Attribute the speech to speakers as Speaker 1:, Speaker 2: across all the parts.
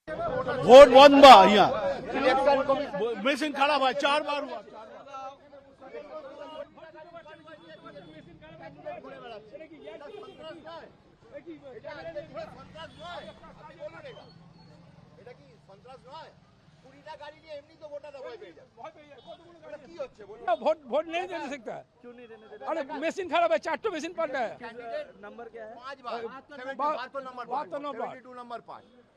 Speaker 1: Vote बंद बा यहाँ मशीन खराब है 4 बार हुआ।
Speaker 2: वोट नहीं देने सकता।
Speaker 3: क्यों नहीं देने देते?
Speaker 2: अरे मशीन खराब है, 4 मशीन पड़ रहा है।
Speaker 3: कैंडिडेट नंबर क्या है?
Speaker 4: 5 बार
Speaker 2: बात तो नंबर
Speaker 4: 72 नंबर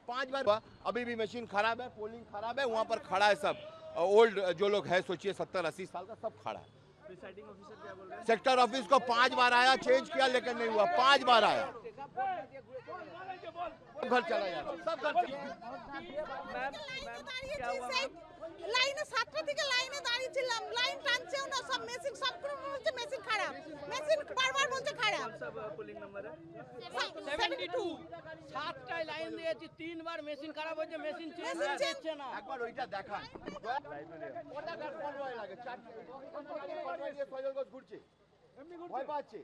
Speaker 4: 5 बार हुआ। अभी भी मशीन खराब है, पोलिंग खराब है, वहाँ पर खड़ा है सब ओल्ड जो लोग है, सोचिए 70-80 साल का सब खड़ा है।
Speaker 3: प्रिसाइडिंग ऑफिसर क्या बोल रहे हैं?
Speaker 4: सेक्टर ऑफिस को 5 बार आया, चेंज किया लेकिन नहीं हुआ, 5 बार आया, घर चला जाता सब घर
Speaker 3: क्या हुआ?
Speaker 5: লাইনে 7টা থেকে লাইনে দাঁড়িয়েছিলাম, লাইন টানছেও না, সব মেশিন সবগুলো বলছে মেশিন খারাপ, মেশিন বারবার বলছে খারাপ।
Speaker 3: सब पोलिंग नंबर है?
Speaker 5: 72
Speaker 6: সাতটায় লাইন দিয়েছি, 3 বার মেশিন খারাপ হয়েছে, মেশিন চেঞ্জ
Speaker 5: মেশিন চেঞ্জ
Speaker 6: হচ্ছে না।
Speaker 4: একবার ওইটা দেখান। ওটা কার কনভয় লাগে 4 কনভয় দিয়ে সজল ঘোষ ঘুরছে, ভয় পাচ্ছে।